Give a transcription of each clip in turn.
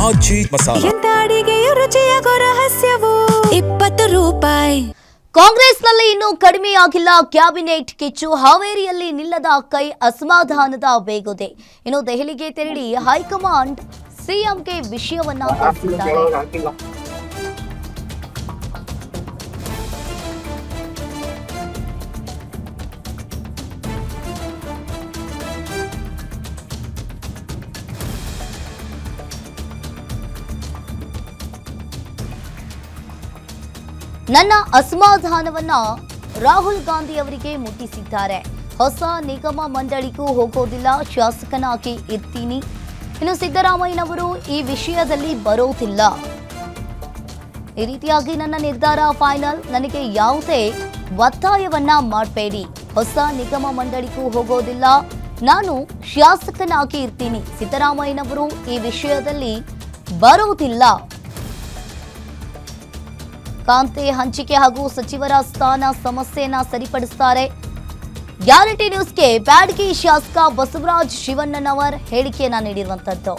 ಆಜಿ ಮಸಾಲ. ಎಂತ ಅಡಿಗೆಯ ರುಚಿಯಾಗೋ ರಹಸ್ಯವು 20 ರೂಪಾಯಿ. ಕಾಂಗ್ರೆಸ್ನಲ್ಲಿ ಇನ್ನೂ ಕಡಿಮೆಯಾಗಿಲ್ಲ ಕ್ಯಾಬಿನೆಟ್ ಕಿಚ್ಚು. ಹಾವೇರಿಯಲ್ಲಿ ನಿಲ್ಲದ ಕೈ, ಅಸಮಾಧಾನದ ಬೇಗುದೆ. ಇನ್ನು ದೆಹಲಿಗೆ ತೆರಳಿ ಹೈಕಮಾಂಡ್ ಸಿಎಂಗೆ ವಿಷಯವನ್ನ ತಿಳಿಸಿದ್ದಾರೆ. ನನ್ನ ಅಸಮಾಧಾನವನ್ನ ರಾಹುಲ್ ಗಾಂಧಿ ಅವರಿಗೆ ಮುಟ್ಟಿಸಿದ್ದಾರೆ. ಹೊಸ ನಿಗಮ ಮಂಡಳಿಗೂ ಹೋಗೋದಿಲ್ಲ, ಶಾಸಕನಾಗಿ ಇರ್ತೀನಿ. ಇನ್ನು ಸಿದ್ದರಾಮಯ್ಯನವರು ಈ ವಿಷಯದಲ್ಲಿ ಬರೋದಿಲ್ಲ. ಈ ರೀತಿಯಾಗಿ ನನ್ನ ನಿರ್ಧಾರ ಫೈನಲ್, ನನಗೆ ಯಾವುದೇ ಒತ್ತಾಯವನ್ನ ಮಾಡಬೇಡಿ. ಹೊಸ ನಿಗಮ ಮಂಡಳಿಗೂ ಹೋಗೋದಿಲ್ಲ, ನಾನು ಶಾಸಕನಾಗಿ ಇರ್ತೀನಿ. ಸಿದ್ದರಾಮಯ್ಯನವರು ಈ ವಿಷಯದಲ್ಲಿ ಬರೋದಿಲ್ಲ. ಖಾತೆ ಹಂಚಿಕೆ ಹಾಗೂ ಸಚಿವರ ಸ್ಥಾನ ಸಮಸ್ಯೆಯನ್ನ ಸರಿಪಡಿಸುತ್ತಾರೆ. ಗ್ಯಾರಂಟಿ ನ್ಯೂಸ್ಗೆ ಬ್ಯಾಡಗಿ ಶಾಸಕ ಬಸವರಾಜ್ ಶಿವಣ್ಣನವರ್ ಹೇಳಿಕೆಯನ್ನ ನೀಡಿರುವಂತದ್ದು.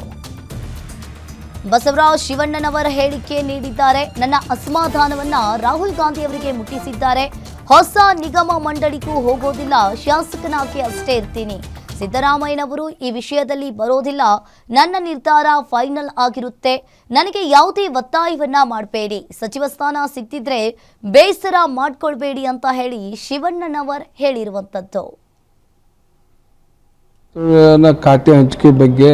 ಬಸವರಾಜ್ ಶಿವಣ್ಣನವರ್ ಹೇಳಿಕೆ ನೀಡಿದ್ದಾರೆ. ನನ್ನ ಅಸಮಾಧಾನವನ್ನ ರಾಹುಲ್ ಗಾಂಧಿ ಅವರಿಗೆ ಮುಟ್ಟಿಸಿದ್ದಾರೆ. ಹೊಸ ನಿಗಮ ಮಂಡಳಿಗೂ ಹೋಗೋದಿಲ್ಲ, ಶಾಸಕನಾಗಿ ಅಷ್ಟೇ ಇರ್ತೀನಿ. ಸಿದ್ದರಾಮಯ್ಯನವರು ಈ ವಿಷಯದಲ್ಲಿ ಬರೋದಿಲ್ಲ, ನನ್ನ ನಿರ್ಧಾರ ಫೈನಲ್ ಆಗಿರುತ್ತೆ. ನನಗೆ ಯಾವುದೇ ಒತ್ತಾಯವನ್ನ ಮಾಡಬೇಡಿ. ಸಚಿವ ಸ್ಥಾನ ಸಿಕ್ತಿದ್ರೆ ಬೇಸರ ಮಾಡ್ಕೊಳ್ಬೇಡಿ ಅಂತ ಹೇಳಿ ಶಿವಣ್ಣನವರ್ ಹೇಳಿರುವಂತದ್ದು. ಖಾತೆ ಹಂಚಿಕೆ ಬಗ್ಗೆ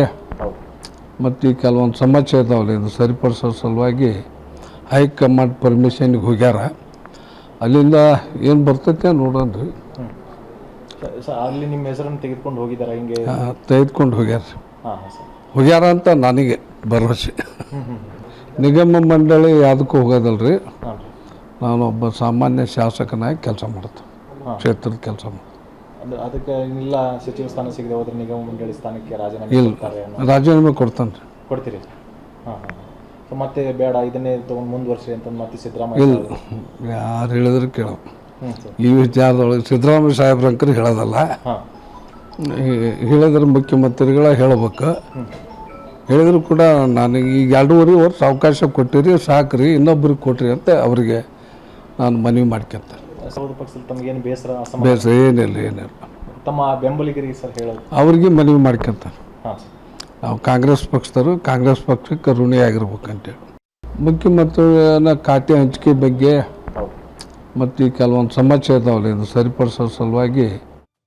ಮತ್ತು ಕೆಲವೊಂದು ಸಮಸ್ಯೆ ಇದಾವಲ್ಲ, ಇದು ಸರಿಪಡಿಸೋ ಸಲುವಾಗಿ ಹೈಕಮಾಂಡ್ ಪರ್ಮಿಷನ್ಗೆ ಹೋಗ್ಯಾರ. ಅಲ್ಲಿಂದ ಏನು ಬರ್ತೈತೆ ನೋಡೋಣ. ಅಲ್ಲಿ ನಿಮ್ಮ ಹೆಸರನ್ನು ತೆಗೆದುಕೊಂಡು ಹೋಗಿದ್ದಾರೆ, ಹಿಂಗೆ ತೆಗೆದುಕೊಂಡು ಹೋಗ್ಯಾರ ಅಂತ ನನಗೆ ಭರವಸೆ. ನಿಗಮ ಮಂಡಳಿ ಯಾವುದಕ್ಕೂ ಹೋಗೋದಲ್ರಿ, ನಾನೊಬ್ಬ ಸಾಮಾನ್ಯ ಶಾಸಕನಾಗಿ ಕೆಲಸ ಮಾಡ್ತೇನೆ, ಕ್ಷೇತ್ರದ ಕೆಲಸ ಮಾಡ್ತೀನಿ. ಅದಕ್ಕೆ ಇಲ್ಲ ಸಚಿವ ಸ್ಥಾನ ಸಿಗದೆ ಹೋದ್ರೆ ನಿಗಮ ಮಂಡಳಿ ಸ್ಥಾನಕ್ಕೆ ರಾಜೀನಾಮೆ ಇಲ್ಲ, ರಾಜೀನಾಮೆ ಕೊಡ್ತಾನೆ ರೀ. ಕೊಡ್ತೀರಿ? ಮತ್ತೆ ಬೇಡ ಇದನ್ನೇ ತೊಗೊಂಡು ಮುಂದುವರ್ಸಿ ಅಂತ ಮತ್ತೆ ಸಿದ್ದರಾಮಯ್ಯ ಇಲ್ಲ, ಯಾರು ಹೇಳಿದ್ರೆ ಕೇಳೋ. ಈ ವಿಚಾರದೊಳಗೆ ಸಿದ್ದರಾಮಯ್ಯ ಸಾಹೇಬ್ರಂಕರು ಹೇಳೋದಲ್ಲ, ಹೇಳಿದ್ರೆ ಮುಖ್ಯಮಂತ್ರಿಗಳ ಹೇಳಬೇಕು. ಹೇಳಿದ್ರು ಕೂಡ ನನಗೆ ಈಗ 2.5 ವರ್ಷ ಅವಕಾಶ ಕೊಟ್ಟಿರಿ, ಸಾಕ್ರಿ, ಇನ್ನೊಬ್ರಿಗೆ ಕೊಟ್ರಿ ಅಂತ ಅವರಿಗೆ ನಾನು ಮನವಿ ಮಾಡ್ಕೊಂತೆ. ಪಕ್ಷದಲ್ಲಿ ತಮಗೇನು ಬೇಸರ ಏನಿಲ್ಲ. ತಮ್ಮ ಬೆಂಬಲಿಗರಿಗೆ ಸರ್ ಹೇಳೋದು ಅವ್ರಿಗೆ ಮನವಿ ಮಾಡ್ಕೊಂತಾರೆ. ನಾವು ಕಾಂಗ್ರೆಸ್ ಪಕ್ಷದವರು ಕಾಂಗ್ರೆಸ್ ಪಕ್ಷಕ್ಕೆ ಋಣಿಯಾಗಿರ್ಬೇಕಂತೇಳಿ. ಮುಖ್ಯಮಂತ್ರಿನ ಖಾತೆ ಹಂಚಿಕೆ ಬಗ್ಗೆ ಮತ್ತು ಕೆಲವೊಂದು ಸಮಸ್ಯೆ ಇದಾವಲ್ಲ, ಇದು ಸರಿಪಡಿಸೋ ಸಲುವಾಗಿ